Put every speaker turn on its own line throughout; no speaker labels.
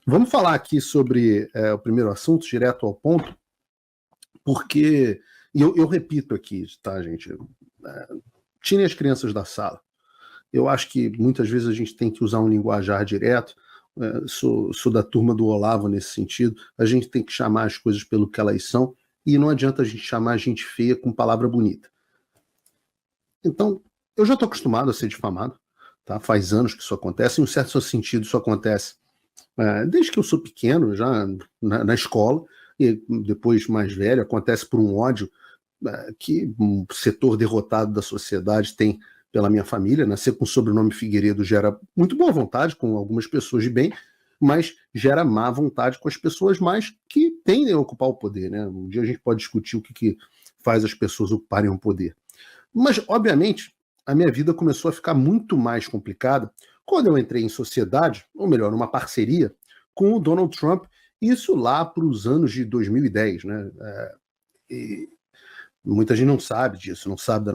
Vamos falar aqui sobre o primeiro assunto, direto ao ponto, porque, e eu repito aqui, tá, gente? Tirem as crianças da sala. Eu acho que muitas vezes a gente tem que usar um linguajar direto. Sou da turma do Olavo nesse sentido. A gente tem que chamar as coisas pelo que elas são, e não adianta a gente chamar a gente feia com palavra bonita. Então, eu já estou acostumado a ser difamado, tá? Faz anos que isso acontece, em um certo sentido isso acontece desde que eu sou pequeno, já na escola, e depois mais velho, acontece por um ódio que um setor derrotado da sociedade tem pela minha família. Nascer com o sobrenome Figueiredo gera muito boa vontade com algumas pessoas de bem, mas gera má vontade com as pessoas mais que tendem a ocupar o poder, né? Um dia a gente pode discutir o que faz as pessoas ocuparem o poder. Mas, obviamente, a minha vida começou a ficar muito mais complicada quando eu entrei em sociedade, ou melhor, numa parceria, com o Donald Trump, isso lá para os anos de 2010, né? E muita gente não sabe disso, não sabe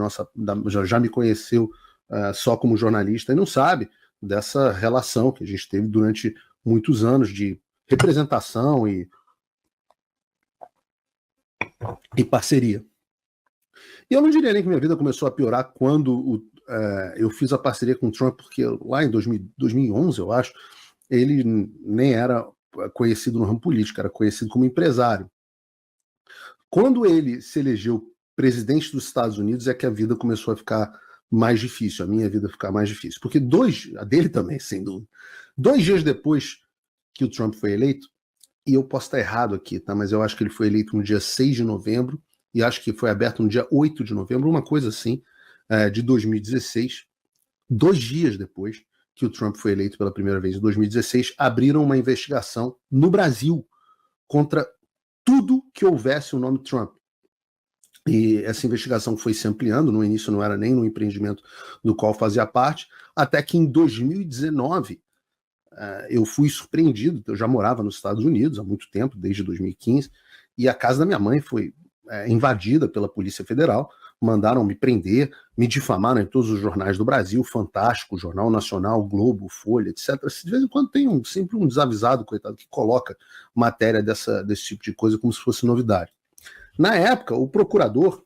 já me conheceu só como jornalista e não sabe dessa relação que a gente teve durante muitos anos de representação e parceria. E eu não diria nem que minha vida começou a piorar quando eu fiz a parceria com o Trump, porque lá em 2011, eu acho, ele nem era conhecido no ramo político, era conhecido como empresário. Quando ele se elegeu presidente dos Estados Unidos é que a vida começou a ficar mais difícil, a minha vida ficar mais difícil. Porque a dele também, sem dúvida. 2 dias depois que o Trump foi eleito, e eu posso estar errado aqui, tá? Mas eu acho que ele foi eleito no dia 6 de novembro, e acho que foi aberto no dia 8 de novembro, uma coisa assim, de 2016. 2 dias depois que o Trump foi eleito pela primeira vez, em 2016, abriram uma investigação no Brasil contra tudo que houvesse o nome Trump. E essa investigação foi se ampliando, no início não era nem no empreendimento do qual fazia parte, até que em 2019 eu fui surpreendido. Eu já morava nos Estados Unidos há muito tempo, desde 2015, e a casa da minha mãe foi invadida pela Polícia Federal, mandaram me prender, me difamaram em todos os jornais do Brasil, Fantástico, Jornal Nacional, Globo, Folha, etc. De vez em quando tem sempre um desavisado, coitado, que coloca matéria desse tipo de coisa como se fosse novidade. Na época, o procurador,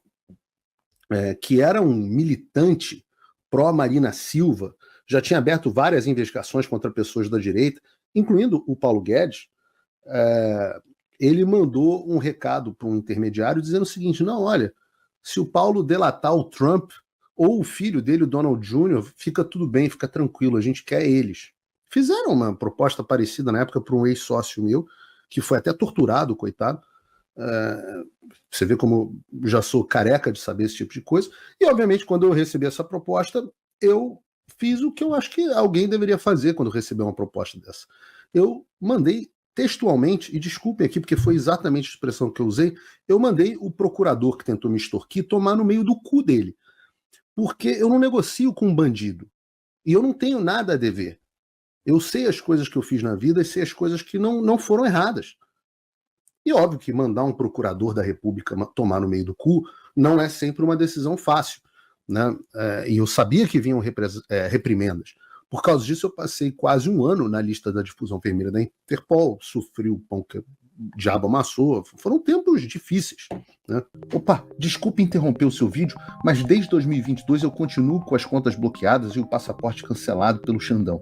que era um militante pró-Marina Silva, já tinha aberto várias investigações contra pessoas da direita, incluindo o Paulo Guedes. Ele mandou um recado para um intermediário dizendo o seguinte: não, olha, se o Paulo delatar o Trump ou o filho dele, o Donald Jr., fica tudo bem, fica tranquilo, a gente quer eles. Fizeram uma proposta parecida na época para um ex-sócio meu, que foi até torturado, coitado. Você vê como já sou careca de saber esse tipo de coisa. E, obviamente, quando eu recebi essa proposta, eu fiz o que eu acho que alguém deveria fazer quando receber uma proposta dessa. Eu mandei textualmente, e desculpem aqui porque foi exatamente a expressão que eu usei, eu mandei o procurador que tentou me extorquir tomar no meio do cu dele. Porque eu não negocio com um bandido. E eu não tenho nada a dever. Eu sei as coisas que eu fiz na vida e sei as coisas que não foram erradas. E óbvio que mandar um procurador da República tomar no meio do cu não é sempre uma decisão fácil, né? E eu sabia que vinham reprimendas. Por causa disso, eu passei quase um ano na lista da difusão vermelha da Interpol, sofri o pão que o diabo amassou. Foram tempos difíceis, né? Opa, desculpe interromper o seu vídeo, mas desde 2022 eu continuo com as contas bloqueadas e o passaporte cancelado pelo Xandão.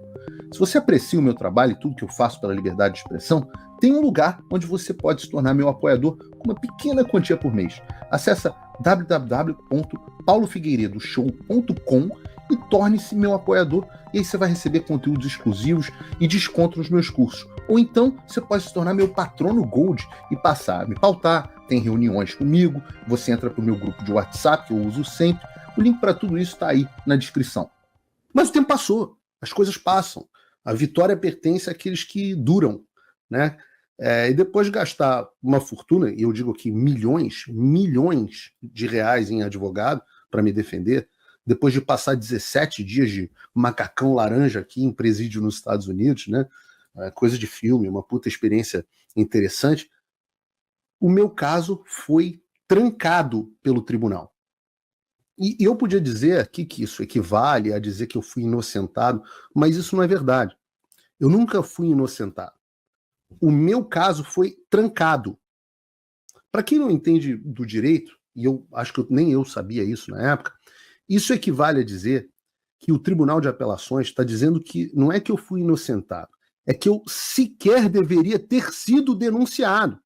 Se você aprecia o meu trabalho e tudo que eu faço pela liberdade de expressão, tem um lugar onde você pode se tornar meu apoiador com uma pequena quantia por mês. Acesse www.paulofigueiredoshow.com e torne-se meu apoiador, e aí você vai receber conteúdos exclusivos e desconto nos meus cursos. Ou então você pode se tornar meu patrono Gold e passar a me pautar, tem reuniões comigo, você entra para o meu grupo de WhatsApp, que eu uso sempre. O link para tudo isso está aí na descrição. Mas o tempo passou, as coisas passam. A vitória pertence àqueles que duram, né? E depois de gastar uma fortuna, e eu digo aqui milhões de reais em advogado para me defender, depois de passar 17 dias de macacão laranja aqui em presídio nos Estados Unidos, né? Coisa de filme, uma puta experiência interessante, o meu caso foi trancado pelo tribunal. E eu podia dizer aqui que isso equivale a dizer que eu fui inocentado, mas isso não é verdade. Eu nunca fui inocentado. O meu caso foi trancado. Para quem não entende do direito, e eu acho que nem eu sabia isso na época, isso equivale a dizer que o Tribunal de Apelações está dizendo que não é que eu fui inocentado, é que eu sequer deveria ter sido denunciado.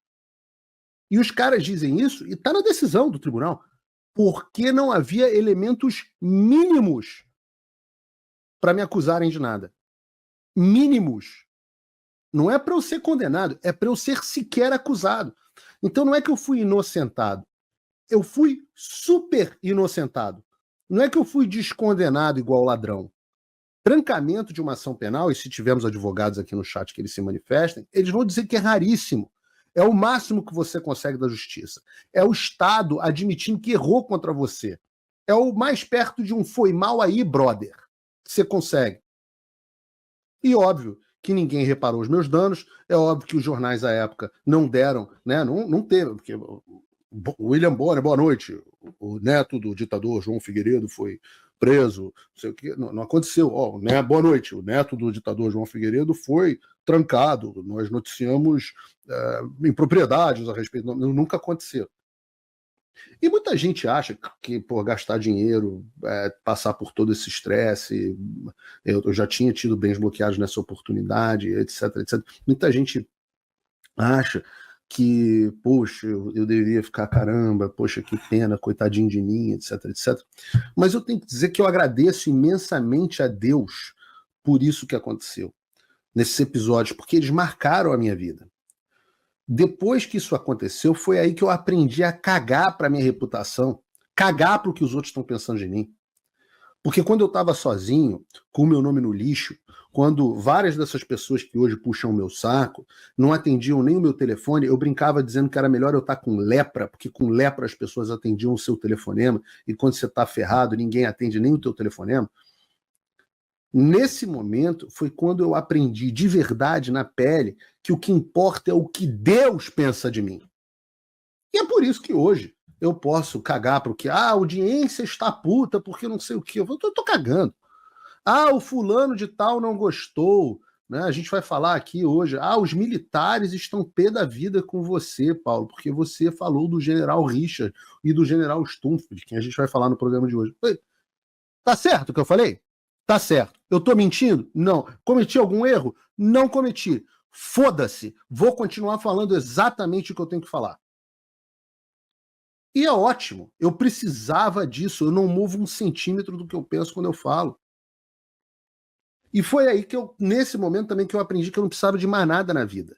E os caras dizem isso, e está na decisão do tribunal, porque não havia elementos mínimos para me acusarem de nada. Mínimos. Não é para eu ser condenado, é para eu ser sequer acusado. Então não é que eu fui inocentado, eu fui super inocentado. Não é que eu fui descondenado igual ladrão. Trancamento de uma ação penal, e se tivermos advogados aqui no chat que eles se manifestem, eles vão dizer que é raríssimo. É o máximo que você consegue da justiça. É o Estado admitindo que errou contra você. É o mais perto de um foi mal aí, brother, que você consegue. E óbvio que ninguém reparou os meus danos, é óbvio que os jornais à época não deram, né? Não teve, porque William Bonner, boa noite, o neto do ditador João Figueiredo foi preso, não sei o que, não aconteceu. Né? Boa noite, o neto do ditador João Figueiredo foi trancado, nós noticiamos impropriedades a respeito, nunca aconteceu. E muita gente acha que por gastar dinheiro, passar por todo esse estresse, eu já tinha tido bens bloqueados nessa oportunidade, etc, etc. Muita gente acha que, poxa, eu deveria ficar, caramba, poxa, que pena, coitadinho de mim, etc, etc. Mas eu tenho que dizer que eu agradeço imensamente a Deus por isso que aconteceu nesses episódios, porque eles marcaram a minha vida. Depois que isso aconteceu, foi aí que eu aprendi a cagar para minha reputação, cagar para o que os outros estão pensando de mim. Porque quando eu estava sozinho, com o meu nome no lixo, quando várias dessas pessoas que hoje puxam o meu saco não atendiam nem o meu telefone, eu brincava dizendo que era melhor eu estar com lepra, porque com lepra as pessoas atendiam o seu telefonema, e quando você está ferrado, ninguém atende nem o teu telefonema. Nesse momento foi quando eu aprendi de verdade na pele que o que importa é o que Deus pensa de mim. E é por isso que hoje eu posso cagar para o que a audiência está puta porque não sei o que. Eu tô cagando. O fulano de tal não gostou. Né? A gente vai falar aqui hoje. Os militares estão pé da vida com você, Paulo, porque você falou do general Richard e do general Stumpf, de quem a gente vai falar no programa de hoje. Tá certo o que eu falei? Tá certo. Eu tô mentindo? Não. Cometi algum erro? Não cometi. Foda-se. Vou continuar falando exatamente o que eu tenho que falar. E é ótimo. Eu precisava disso. Eu não movo um centímetro do que eu penso quando eu falo. E foi aí que nesse momento também que eu aprendi que eu não precisava de mais nada na vida.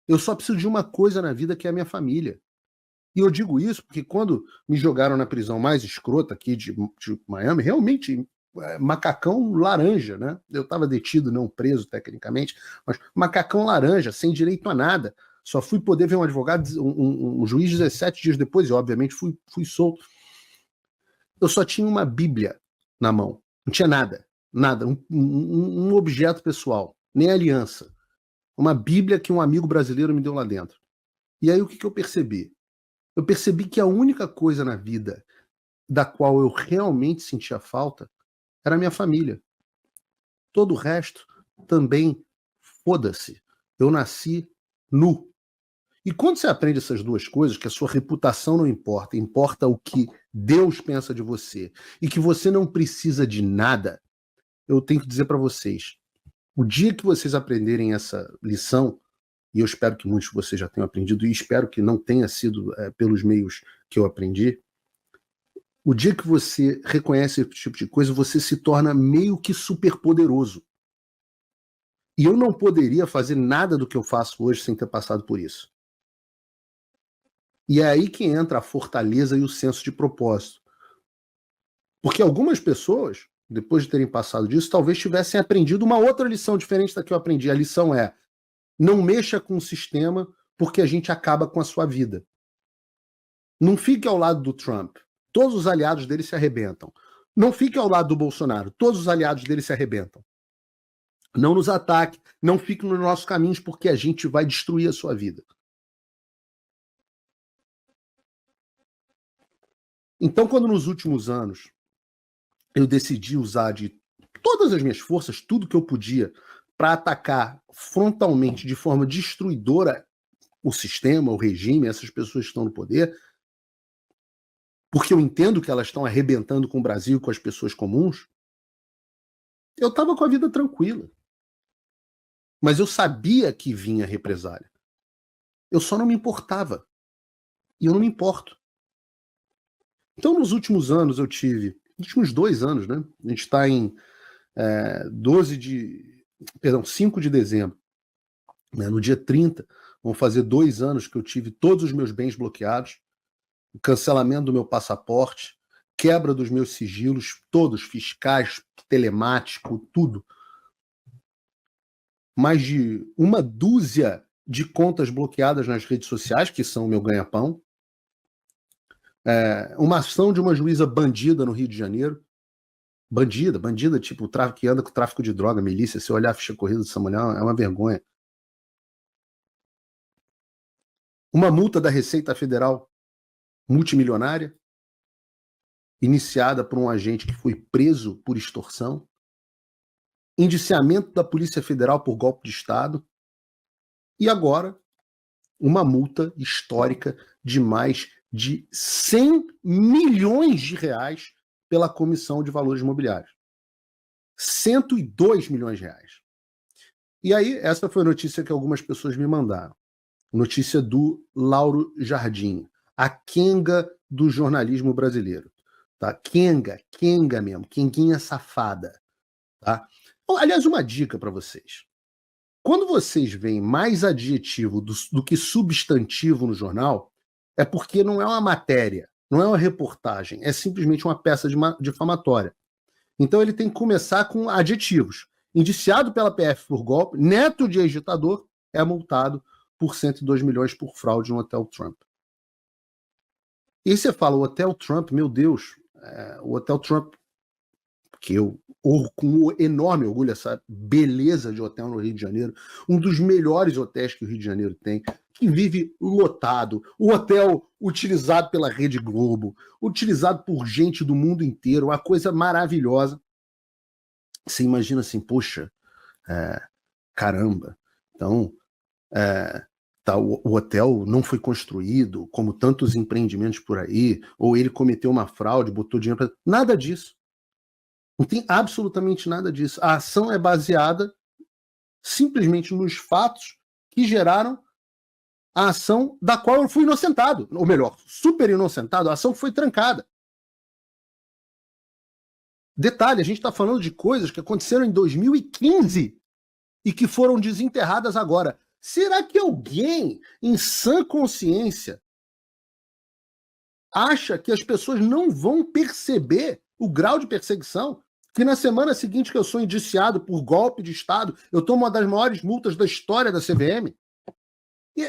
Eu só preciso de uma coisa na vida, que é a minha família. E eu digo isso porque quando me jogaram na prisão mais escrota aqui de Miami, realmente macacão laranja, né? Eu estava detido, não preso tecnicamente, mas macacão laranja, sem direito a nada. Só fui poder ver um advogado, um juiz 17 dias depois, e obviamente fui solto. Eu só tinha uma Bíblia na mão, não tinha nada, nada, um objeto pessoal, nem aliança. Uma Bíblia que um amigo brasileiro me deu lá dentro. E aí o que eu percebi? Eu percebi que a única coisa na vida da qual eu realmente sentia falta era a minha família. Todo o resto também, foda-se. Eu nasci nu. E quando você aprende essas duas coisas, que a sua reputação não importa, importa o que Deus pensa de você, e que você não precisa de nada, eu tenho que dizer para vocês, o dia que vocês aprenderem essa lição, e eu espero que muitos de vocês já tenham aprendido, e espero que não tenha sido pelos meios que eu aprendi, o dia que você reconhece esse tipo de coisa, você se torna meio que superpoderoso. E eu não poderia fazer nada do que eu faço hoje sem ter passado por isso. E é aí que entra a fortaleza e o senso de propósito. Porque algumas pessoas, depois de terem passado disso, talvez tivessem aprendido uma outra lição diferente da que eu aprendi. A lição é: não mexa com o sistema porque a gente acaba com a sua vida. Não fique ao lado do Trump. Todos os aliados dele se arrebentam. Não fique ao lado do Bolsonaro. Todos os aliados dele se arrebentam. Não nos ataque. Não fique nos nossos caminhos porque a gente vai destruir a sua vida. Então, quando nos últimos anos eu decidi usar de todas as minhas forças, tudo que eu podia, para atacar frontalmente, de forma destruidora, o sistema, o regime, essas pessoas que estão no poder, porque eu entendo que elas estão arrebentando com o Brasil, com as pessoas comuns, eu estava com a vida tranquila. Mas eu sabia que vinha represália. Eu só não me importava. E eu não me importo. Então, nos últimos anos, nos últimos 2 anos, né? A gente está em 5 de dezembro. Né, no dia 30, vão fazer 2 anos que eu tive todos os meus bens bloqueados, o cancelamento do meu passaporte, quebra dos meus sigilos, todos, fiscais, telemático, tudo. Mais de 1 dúzia de contas bloqueadas nas redes sociais, que são o meu ganha-pão. Uma ação de uma juíza bandida no Rio de Janeiro. Bandida, tipo, que anda com tráfico de droga, milícia. Se olhar a ficha corrida dessa mulher, é uma vergonha. Uma multa da Receita Federal multimilionária, iniciada por um agente que foi preso por extorsão. Indiciamento da Polícia Federal por golpe de Estado. E agora, uma multa histórica de mais de 100 milhões de reais pela Comissão de Valores Imobiliários. 102 milhões de reais. E aí, essa foi a notícia que algumas pessoas me mandaram. Notícia do Lauro Jardim, a Kenga do jornalismo brasileiro. Tá? Kenga mesmo, Kenguinha safada. Tá? Aliás, uma dica para vocês. Quando vocês veem mais adjetivo do que substantivo no jornal, é porque não é uma matéria, não é uma reportagem, é simplesmente uma peça difamatória. Então ele tem que começar com adjetivos. Indiciado pela PF por golpe, neto de ex-ditador, é multado por 102 milhões por fraude no Hotel Trump. E aí você fala, o Hotel Trump, meu Deus, o Hotel Trump, que eu com enorme orgulho, essa beleza de hotel no Rio de Janeiro, um dos melhores hotéis que o Rio de Janeiro tem, que vive lotado, o hotel utilizado pela Rede Globo, utilizado por gente do mundo inteiro, uma coisa maravilhosa. Você imagina assim, poxa, caramba, então o hotel não foi construído como tantos empreendimentos por aí, ou ele cometeu uma fraude, botou dinheiro para... Nada disso. Não tem absolutamente nada disso. A ação é baseada simplesmente nos fatos que geraram a ação da qual eu fui inocentado. Ou melhor, super inocentado, a ação foi trancada. Detalhe, a gente está falando de coisas que aconteceram em 2015 e que foram desenterradas agora. Será que alguém, em sã consciência, acha que as pessoas não vão perceber o grau de perseguição? Que na semana seguinte que eu sou indiciado por golpe de Estado, eu tomo uma das maiores multas da história da CVM. E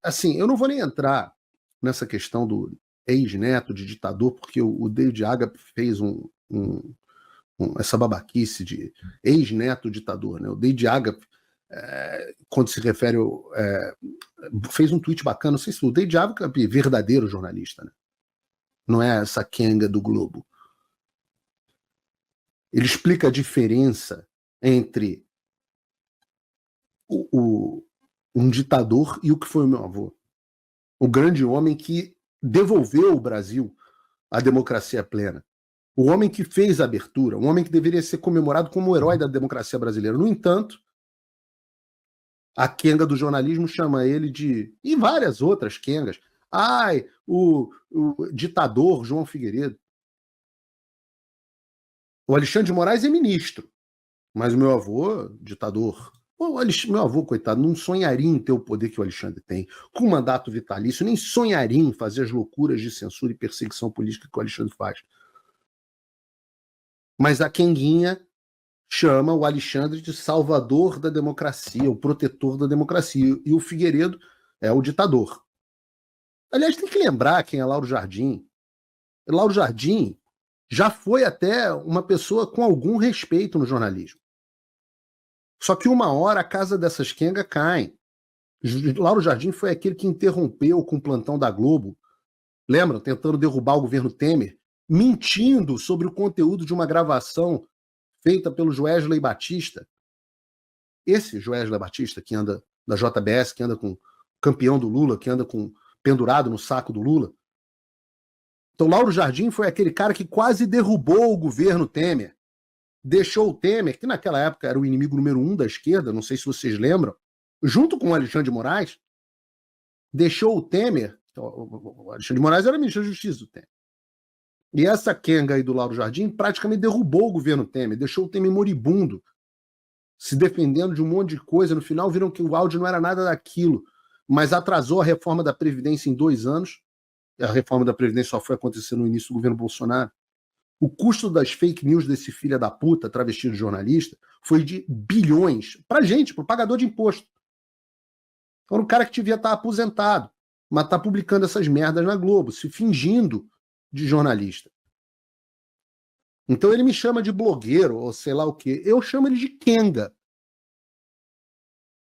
assim, eu não vou nem entrar nessa questão do ex-neto de ditador, porque o David Agap fez essa babaquice de ex-neto ditador. Né? O David Agap, quando se refere... fez um tweet bacana, não sei se o David Agap é verdadeiro jornalista, né? Não é essa Kenga do Globo. Ele explica a diferença entre um ditador e o que foi o meu avô. O grande homem que devolveu ao Brasil a democracia plena. O homem que fez a abertura, um homem que deveria ser comemorado como o herói da democracia brasileira. No entanto, a Kenga do jornalismo chama ele de... E várias outras Kengas. O ditador João Figueiredo. O Alexandre de Moraes é ministro, mas o meu avô, ditador... Meu avô, coitado, não sonharia em ter o poder que o Alexandre tem, com mandato vitalício, nem sonharia em fazer as loucuras de censura e perseguição política que o Alexandre faz. Mas a Kenguinha chama o Alexandre de salvador da democracia, o protetor da democracia, e o Figueiredo é o ditador. Aliás, tem que lembrar quem é Lauro Jardim. Lauro Jardim já foi até uma pessoa com algum respeito no jornalismo. Só que uma hora a casa dessas Kenga cai. Lauro Jardim foi aquele que interrompeu com o plantão da Globo, lembram? Tentando derrubar o governo Temer, mentindo sobre o conteúdo de uma gravação feita pelo Joesley Batista, esse Joesley Batista que anda da JBS, que anda com campeão do Lula, que anda com pendurado no saco do Lula. Então, Lauro Jardim foi aquele cara que quase derrubou o governo Temer. Deixou o Temer, que naquela época era o inimigo número 1 da esquerda, não sei se vocês lembram, junto com o Alexandre de Moraes, deixou o Temer, o Alexandre de Moraes era ministro da Justiça do Temer, e essa quenga aí do Lauro Jardim praticamente derrubou o governo Temer, deixou o Temer moribundo, se defendendo de um monte de coisa. No final viram que o áudio não era nada daquilo, mas atrasou a reforma da Previdência em 2 anos. A reforma da Previdência só foi acontecer no início do governo Bolsonaro. O custo das fake news desse filho da puta, travestido de jornalista, foi de bilhões. Pra gente, pro pagador de imposto. Era um cara que devia estar aposentado, mas tá publicando essas merdas na Globo, se fingindo de jornalista. Então ele me chama de blogueiro, ou sei lá o quê. Eu chamo ele de Kenga.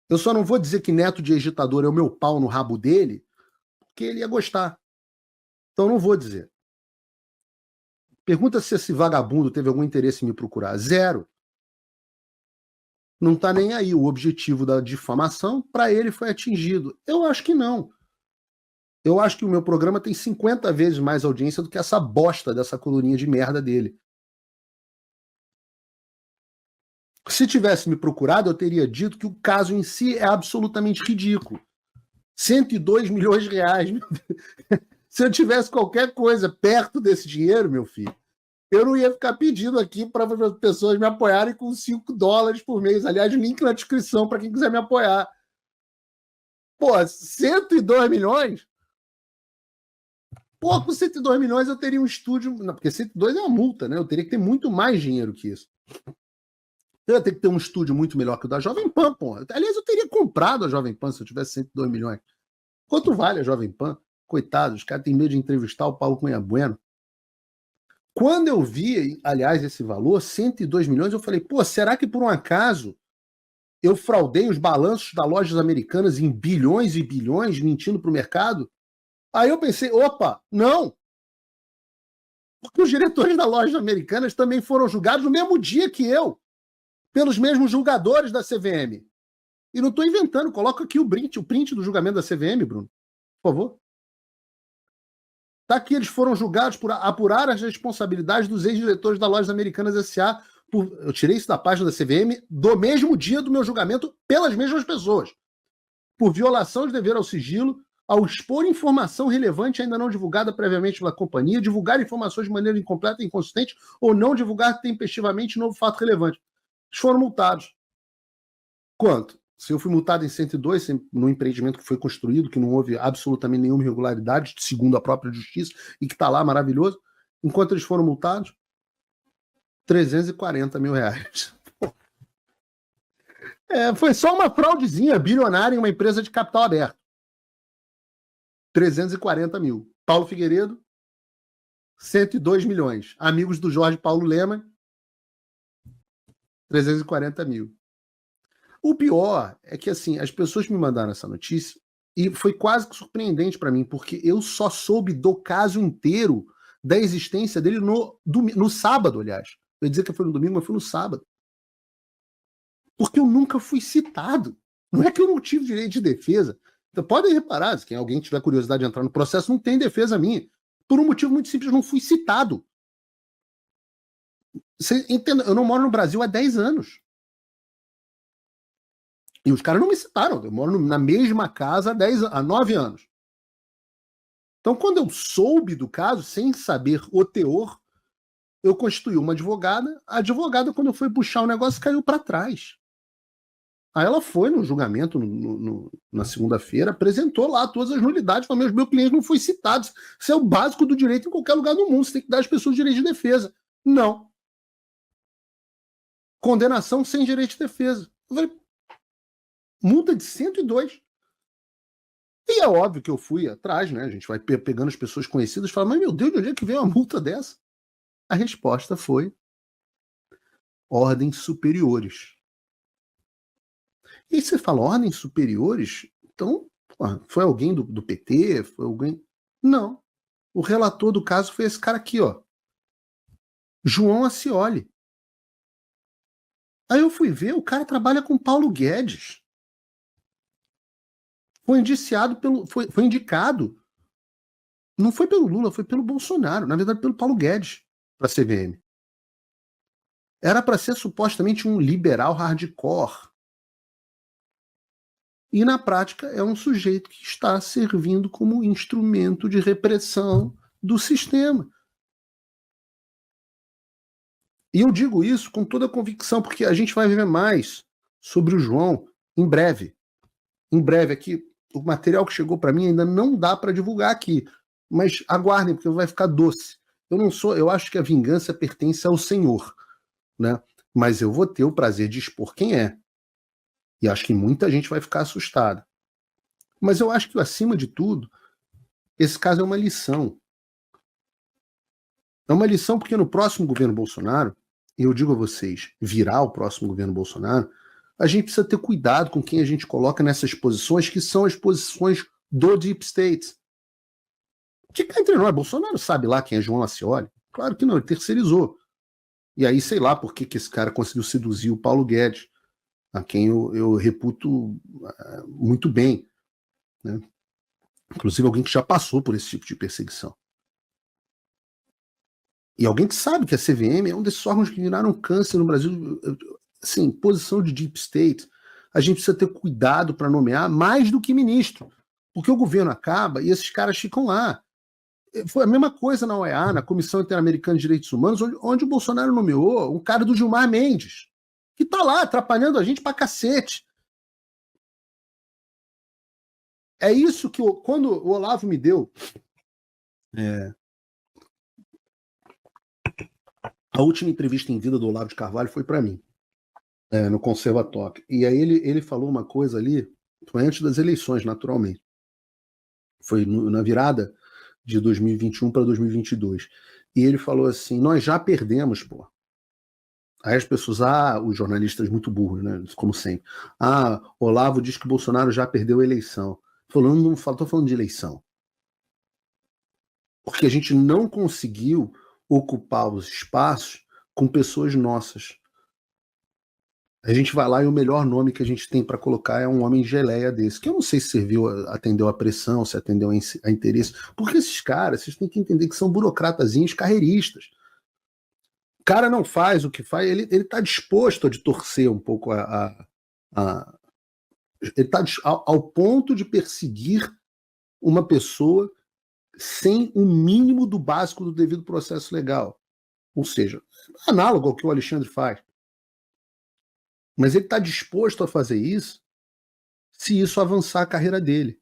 Eu só não vou dizer que neto de ex-ditador é o meu pau no rabo dele, porque ele ia gostar. Então não vou dizer. Pergunta se esse vagabundo teve algum interesse em me procurar. Zero. Não tá nem aí. O objetivo da difamação, para ele, foi atingido. Eu acho que não. Eu acho que o meu programa tem 50 vezes mais audiência do que essa bosta dessa coluninha de merda dele. Se tivesse me procurado, eu teria dito que o caso em si é absolutamente ridículo. 102 milhões de reais. Se eu tivesse qualquer coisa perto desse dinheiro, meu filho, eu não ia ficar pedindo aqui para as pessoas me apoiarem com $5 por mês. Aliás, link na descrição para quem quiser me apoiar. Pô, 102 milhões? Pô, com 102 milhões eu teria um estúdio... Não, porque 102 é uma multa, né? Eu teria que ter muito mais dinheiro que isso. Eu ia ter que ter um estúdio muito melhor que o da Jovem Pan, pô. Aliás, eu teria comprado a Jovem Pan se eu tivesse 102 milhões. Quanto vale a Jovem Pan? Coitado, os caras têm medo de entrevistar o Paulo Cunha Bueno. Quando eu vi, aliás, esse valor, 102 milhões, eu falei, pô, será que por um acaso eu fraudei os balanços das lojas americanas em bilhões e bilhões, mentindo para o mercado? Aí eu pensei, opa, não! Porque os diretores das lojas americanas também foram julgados no mesmo dia que eu, pelos mesmos julgadores da CVM. E não estou inventando, coloca aqui o print do julgamento da CVM, Bruno, por favor. Tá aqui, eles foram julgados por apurar as responsabilidades dos ex-diretores da Lojas Americanas S.A. Eu tirei isso da página da CVM do mesmo dia do meu julgamento pelas mesmas pessoas. Por violação de dever ao sigilo, ao expor informação relevante ainda não divulgada previamente pela companhia, divulgar informações de maneira incompleta e inconsistente ou não divulgar tempestivamente novo fato relevante. Eles foram multados. Quanto? Se eu fui multado em 102, no empreendimento que foi construído, que não houve absolutamente nenhuma irregularidade, segundo a própria justiça, e que está lá maravilhoso, enquanto eles foram multados, 340 mil reais. Foi só uma fraudezinha bilionária em uma empresa de capital aberto. 340 mil. Paulo Figueiredo, 102 milhões. Amigos do Jorge Paulo Lema, 340 mil. O pior é que, assim, as pessoas me mandaram essa notícia e foi quase que surpreendente para mim, porque eu só soube do caso inteiro, da existência dele no sábado, aliás. Eu ia dizer que foi no domingo, mas foi no sábado. Porque eu nunca fui citado. Não é que eu não tive direito de defesa. Então, podem reparar, se alguém tiver curiosidade de entrar no processo, não tem defesa minha. Por um motivo muito simples, eu não fui citado. Você entenda, eu não moro no Brasil há 10 anos. E os caras não me citaram. Eu moro na mesma casa há 9 anos. Então, quando eu soube do caso, sem saber o teor, eu constituí uma advogada. A advogada, quando eu fui puxar o negócio, caiu para trás. Aí ela foi no julgamento na segunda-feira, apresentou lá todas as nulidades, falou, meu cliente não foi citado. Isso é o básico do direito em qualquer lugar do mundo. Você tem que dar às pessoas direito de defesa. Não. Condenação sem direito de defesa. Eu falei, multa de 102. E é óbvio que eu fui atrás, né? A gente vai pegando as pessoas conhecidas e fala, mas meu Deus, de onde é que veio uma multa dessa? A resposta foi ordens superiores. E aí você fala, ordens superiores? Então, foi alguém do PT? Foi alguém... Não. O relator do caso foi esse cara aqui, ó. João Ascioli. Aí eu fui ver, o cara trabalha com Paulo Guedes. Foi indiciado foi indicado. Não foi pelo Lula, foi pelo Bolsonaro. Na verdade, pelo Paulo Guedes, para a CVM. Era para ser supostamente um liberal hardcore. E na prática é um sujeito que está servindo como instrumento de repressão do sistema. E eu digo isso com toda a convicção, porque a gente vai ver mais sobre o João em breve. Em breve aqui, o material que chegou para mim ainda não dá para divulgar aqui, mas aguardem, porque vai ficar doce. Eu acho que a vingança pertence ao Senhor, né? Mas eu vou ter o prazer de expor quem é. E acho que muita gente vai ficar assustada. Mas eu acho que, acima de tudo, esse caso é uma lição. É uma lição porque no próximo governo Bolsonaro, e eu digo a vocês, virá o próximo governo Bolsonaro, a gente precisa ter cuidado com quem a gente coloca nessas posições, que são as posições do Deep State. Que cá entre nós, Bolsonaro sabe lá quem é João Lacioli? Claro que não, ele terceirizou. E aí, sei lá por que esse cara conseguiu seduzir o Paulo Guedes, a quem eu reputo muito bem, né? Inclusive alguém que já passou por esse tipo de perseguição. E alguém que sabe que a CVM é um desses órgãos que viraram câncer no Brasil. Assim, posição de deep state, a gente precisa ter cuidado para nomear mais do que ministro. Porque o governo acaba e esses caras ficam lá. Foi a mesma coisa na OEA, na Comissão Interamericana de Direitos Humanos, onde o Bolsonaro nomeou um cara do Gilmar Mendes, que tá lá atrapalhando a gente pra cacete. É isso que, quando o Olavo me deu a última entrevista em vida do Olavo de Carvalho foi para mim, no Conservatório. E aí ele falou uma coisa ali, foi antes das eleições, naturalmente. Foi na virada de 2021 para 2022. E ele falou assim: nós já perdemos, pô. Aí as pessoas, os jornalistas muito burros, né? Como sempre. Olavo diz que Bolsonaro já perdeu a eleição. Não estou falando de eleição. Porque a gente não conseguiu ocupar os espaços com pessoas nossas. A gente vai lá e o melhor nome que a gente tem para colocar é um homem geleia desse, que eu não sei se atendeu a pressão, se atendeu a interesse, porque esses caras, vocês têm que entender que são burocratazinhos carreiristas. O cara não faz o que faz, ele está disposto a de torcer um pouco ele está ao ponto de perseguir uma pessoa sem o mínimo do básico do devido processo legal. Ou seja, análogo ao que o Alexandre faz. Mas ele está disposto a fazer isso se isso avançar a carreira dele.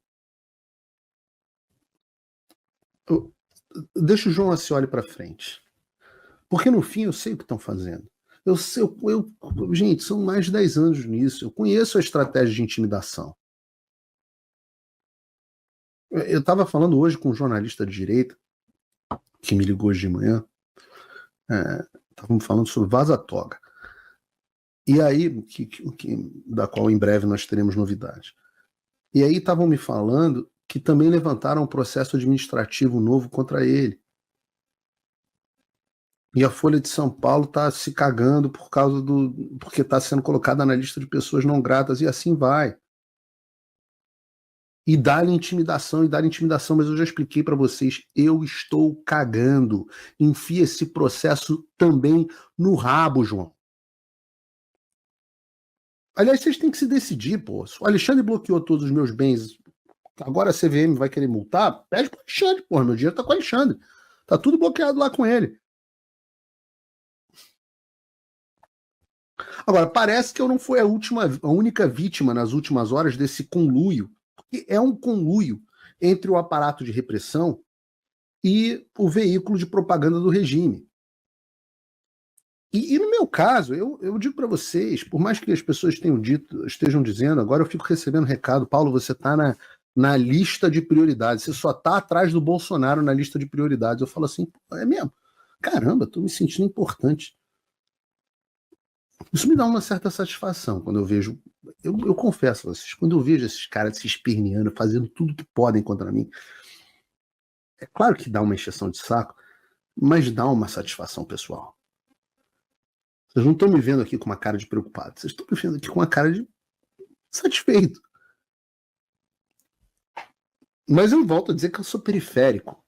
Deixa o João Lacioli para frente. Porque no fim eu sei o que estão fazendo. Gente, são mais de 10 anos nisso. Eu conheço a estratégia de intimidação. Eu estava falando hoje com um jornalista de direita que me ligou hoje de manhã. Estávamos falando sobre vaza-toga. E aí, da qual em breve nós teremos novidades. E aí estavam me falando que também levantaram um processo administrativo novo contra ele. E a Folha de São Paulo está se cagando porque está sendo colocada na lista de pessoas não gratas, e assim vai. E dá-lhe intimidação, mas eu já expliquei para vocês, eu estou cagando. Enfia esse processo também no rabo, João. Aliás, vocês têm que se decidir, pô. Se o Alexandre bloqueou todos os meus bens, agora a CVM vai querer multar? Pede pro Alexandre, pô. Meu dinheiro tá com o Alexandre. Tá tudo bloqueado lá com ele. Agora, parece que eu não fui a única vítima nas últimas horas desse conluio, porque é um conluio entre o aparato de repressão e o veículo de propaganda do regime. E no meu caso, eu digo para vocês, por mais que as pessoas estejam dizendo, agora eu fico recebendo recado, Paulo, você está na lista de prioridades, você só está atrás do Bolsonaro na lista de prioridades. Eu falo assim, é mesmo? Caramba, estou me sentindo importante. Isso me dá uma certa satisfação quando eu vejo. Eu confesso a vocês, quando eu vejo esses caras se esperneando, fazendo tudo que podem contra mim, é claro que dá uma encheção de saco, mas dá uma satisfação pessoal. Vocês não estão me vendo aqui com uma cara de preocupado, vocês estão me vendo aqui com uma cara de satisfeito. Mas eu volto a dizer que eu sou periférico.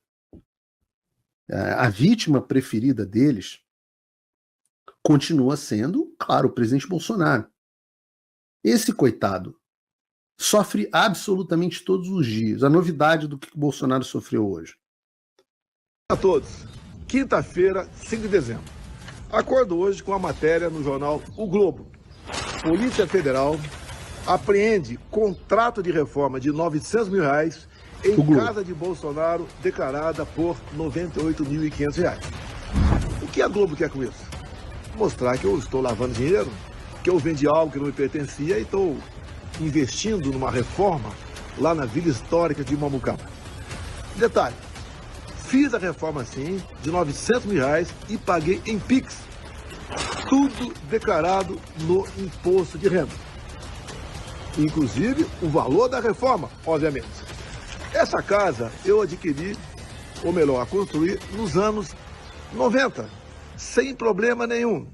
A vítima preferida deles continua sendo, claro, o presidente Bolsonaro. Esse coitado sofre absolutamente todos os dias. A novidade do que o Bolsonaro sofreu hoje.
A todos. Quinta-feira, 5 de dezembro. Acordo hoje com a matéria no jornal O Globo. Polícia Federal apreende contrato de reforma de R$900 mil em casa de Bolsonaro declarada por R$98.500. O que a Globo quer com isso? Mostrar que eu estou lavando dinheiro, que eu vendi algo que não me pertencia e estou investindo numa reforma lá na Vila Histórica de Mamucaba. Detalhe, fiz a reforma sim, de R$900 mil e paguei em Pix. Tudo declarado no imposto de renda. Inclusive o valor da reforma, obviamente. Essa casa eu adquiri, ou melhor, a construí nos anos 90, sem problema nenhum.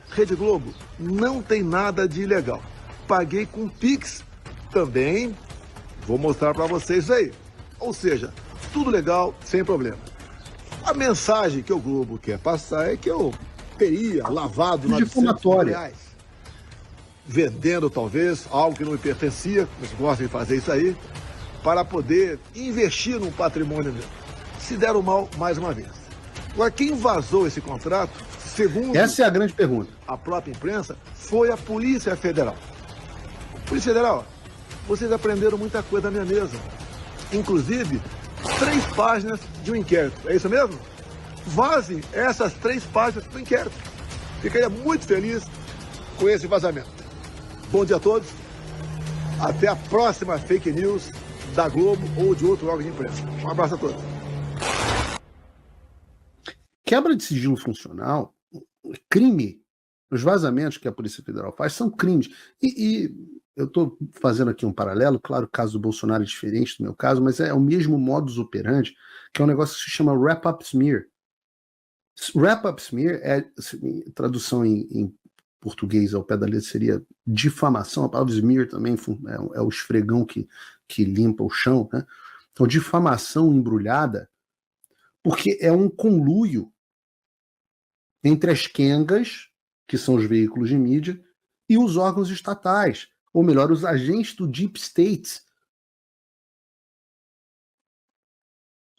Rede Globo, não tem nada de ilegal. Paguei com Pix também, vou mostrar para vocês aí. Ou seja, tudo legal, sem problema. A mensagem que o Globo quer passar é que eu teria lavado R$900 mil, vendendo talvez algo que não me pertencia, mas gostam de fazer isso aí, para poder investir num patrimônio meu. Se deram mal mais uma vez. Agora, quem vazou esse contrato, segundo
essa é a grande pergunta,
a própria imprensa, foi a Polícia Federal. Polícia Federal, vocês aprenderam muita coisa na minha mesa. Inclusive, 3 páginas de um inquérito. É isso mesmo? Vazem essas 3 páginas do inquérito. Ficaria muito feliz com esse vazamento. Bom dia a todos. Até a próxima fake news da Globo ou de outro órgão de imprensa. Um abraço a todos.
Quebra de sigilo funcional, crime. Os vazamentos que a Polícia Federal faz são crimes. E eu estou fazendo aqui um paralelo, claro, o caso do Bolsonaro é diferente do meu caso, mas é o mesmo modus operandi, que é um negócio que se chama wrap-up smear. Wrap-up smear é, tradução em português ao pé da letra seria difamação, a palavra smear também é o esfregão que limpa o chão, né? Então, difamação embrulhada, porque é um conluio entre as quengas, que são os veículos de mídia, e os órgãos estatais, ou melhor, os agentes do Deep State,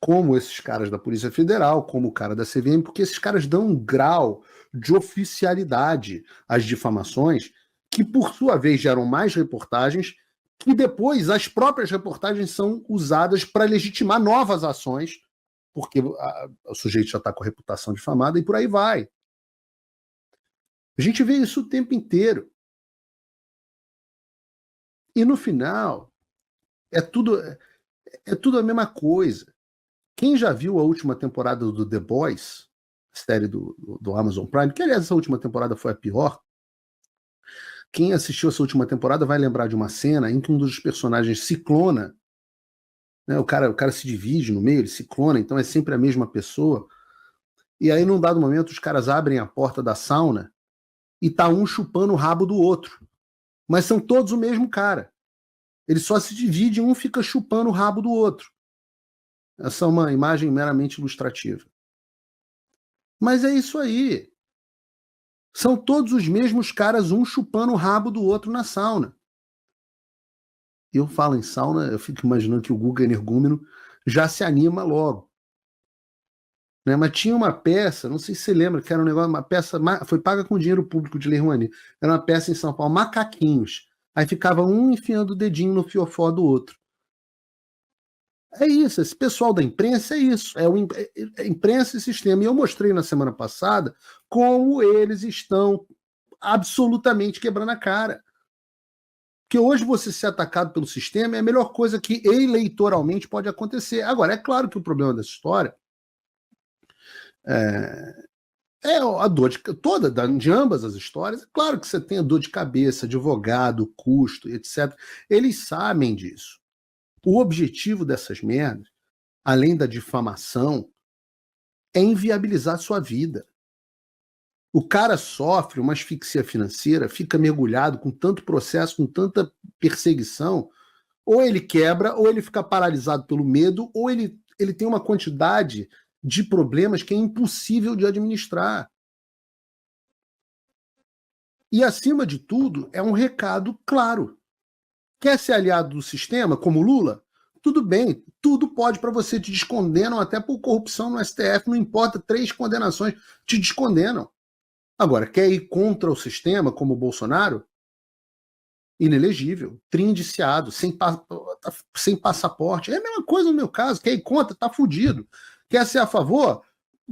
como esses caras da Polícia Federal, como o cara da CVM, porque esses caras dão um grau de oficialidade às difamações, que por sua vez geram mais reportagens, que depois as próprias reportagens são usadas para legitimar novas ações, porque o sujeito já está com a reputação difamada e por aí vai. A gente vê isso o tempo inteiro. E no final, é tudo a mesma coisa. Quem já viu a última temporada do The Boys, série do Amazon Prime, que aliás essa última temporada foi a pior, quem assistiu essa última temporada vai lembrar de uma cena em que um dos personagens se clona, né? O cara se divide no meio, ele se clona, então é sempre a mesma pessoa. E aí, num dado momento, os caras abrem a porta da sauna e tá um chupando o rabo do outro. Mas são todos o mesmo cara. Ele só se divide e um fica chupando o rabo do outro. Essa é uma imagem meramente ilustrativa. Mas é isso aí. São todos os mesmos caras, um chupando o rabo do outro na sauna. Eu falo em sauna, eu fico imaginando que o Guga Energúmeno já se anima logo. Né? Mas tinha uma peça, não sei se você lembra, que era um negócio, uma peça, foi paga com dinheiro público de Lei Rouanet. Era uma peça em São Paulo, Macaquinhos. Aí ficava um enfiando o dedinho no fiofó do outro. É isso, esse pessoal da imprensa é isso, é imprensa e sistema. E eu mostrei na semana passada como eles estão absolutamente quebrando a cara. Porque hoje você ser atacado pelo sistema é a melhor coisa que eleitoralmente pode acontecer. Agora, é claro que o problema dessa história é a dor de ambas as histórias. É claro que você tem a dor de cabeça, advogado, custo, etc. Eles sabem disso. O objetivo dessas merdas, além da difamação, é inviabilizar a sua vida. O cara sofre uma asfixia financeira, fica mergulhado com tanto processo, com tanta perseguição, ou ele quebra, ou ele fica paralisado pelo medo, ou ele tem uma quantidade de problemas que é impossível de administrar. E, acima de tudo, é um recado claro. Quer ser aliado do sistema, como Lula? Tudo bem, tudo pode para você, te descondenam até por corrupção no STF, não importa, 3 condenações te descondenam. Agora, quer ir contra o sistema, como o Bolsonaro? Inelegível, triindiciado, sem passaporte. É a mesma coisa no meu caso, quer ir contra, tá fudido. Quer ser a favor?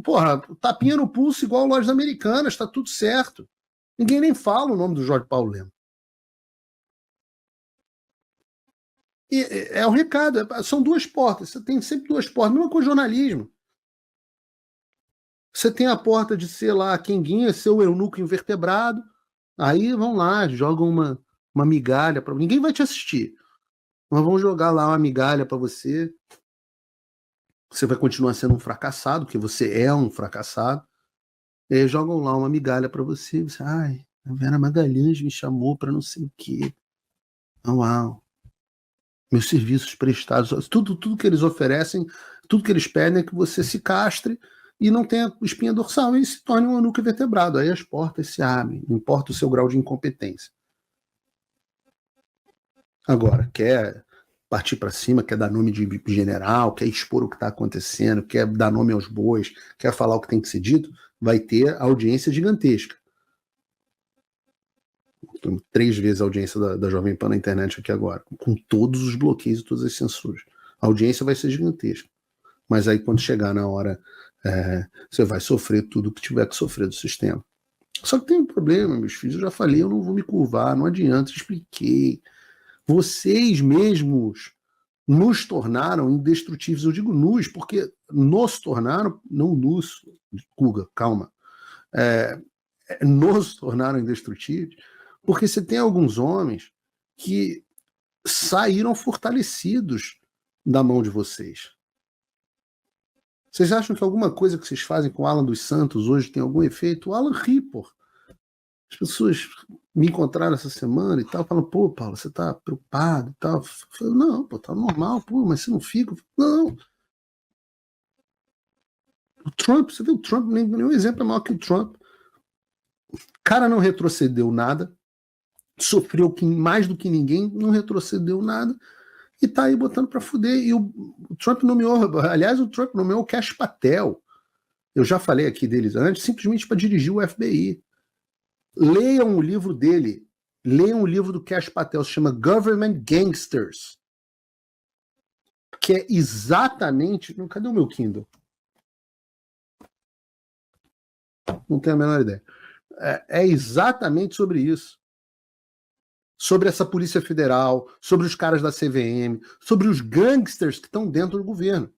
Porra, tapinha no pulso igual lojas americanas, tá tudo certo. Ninguém nem fala o nome do Jorge Paulo Lema. E é o recado, são 2 portas, você tem sempre 2 portas, mesma coisa jornalismo. Você tem a porta de ser lá Quenguinha, ser o eunuco invertebrado, aí vão lá, jogam uma migalha para ninguém vai te assistir, mas vão jogar lá uma migalha para você. Você vai continuar sendo um fracassado, porque você é um fracassado. E aí jogam lá uma migalha para você. Você, ai, a Vera Magalhães me chamou para não sei o quê. Uau. Meus serviços prestados, tudo que eles oferecem, tudo que eles pedem é que você se castre e não tenha espinha dorsal e se torne um eunuco invertebrado. Aí as portas se abrem, não importa o seu grau de incompetência. Agora, quer partir para cima, quer dar nome de general, quer expor o que está acontecendo, quer dar nome aos bois, quer falar o que tem que ser dito, vai ter audiência gigantesca. 3 vezes a audiência da Jovem Pan na internet aqui agora, com todos os bloqueios e todas as censuras. A audiência vai ser gigantesca. Mas aí, quando chegar na hora, você vai sofrer tudo que tiver que sofrer do sistema. Só que tem um problema, meus filhos, eu já falei, eu não vou me curvar, não adianta, expliquei. Vocês mesmos nos tornaram indestrutíveis. Eu digo nus, porque nos tornaram, não nus, Guga, calma, nos tornaram indestrutíveis, porque você tem alguns homens que saíram fortalecidos da mão de vocês. Vocês acham que alguma coisa que vocês fazem com o Alan dos Santos hoje tem algum efeito? O Alan ri, pô. As pessoas me encontraram essa semana e tal, falam, pô, Paulo, você tá preocupado e tal. Eu falei, não, pô, tá normal, pô, mas você não fica? Não. O Trump, você viu o Trump, nenhum exemplo é maior que o Trump. O cara não retrocedeu nada, sofreu mais do que ninguém, não retrocedeu nada, e tá aí botando pra fuder. E o Trump nomeou, aliás, o Trump nomeou o Kash Patel. Eu já falei aqui deles antes, simplesmente para dirigir o FBI. Leiam o livro dele, leiam o livro do Kash Patel, se chama Government Gangsters, que é exatamente... Cadê o meu Kindle? Não tenho a menor ideia. É exatamente sobre isso. Sobre essa Polícia Federal, sobre os caras da CVM, sobre os gangsters que estão dentro do governo.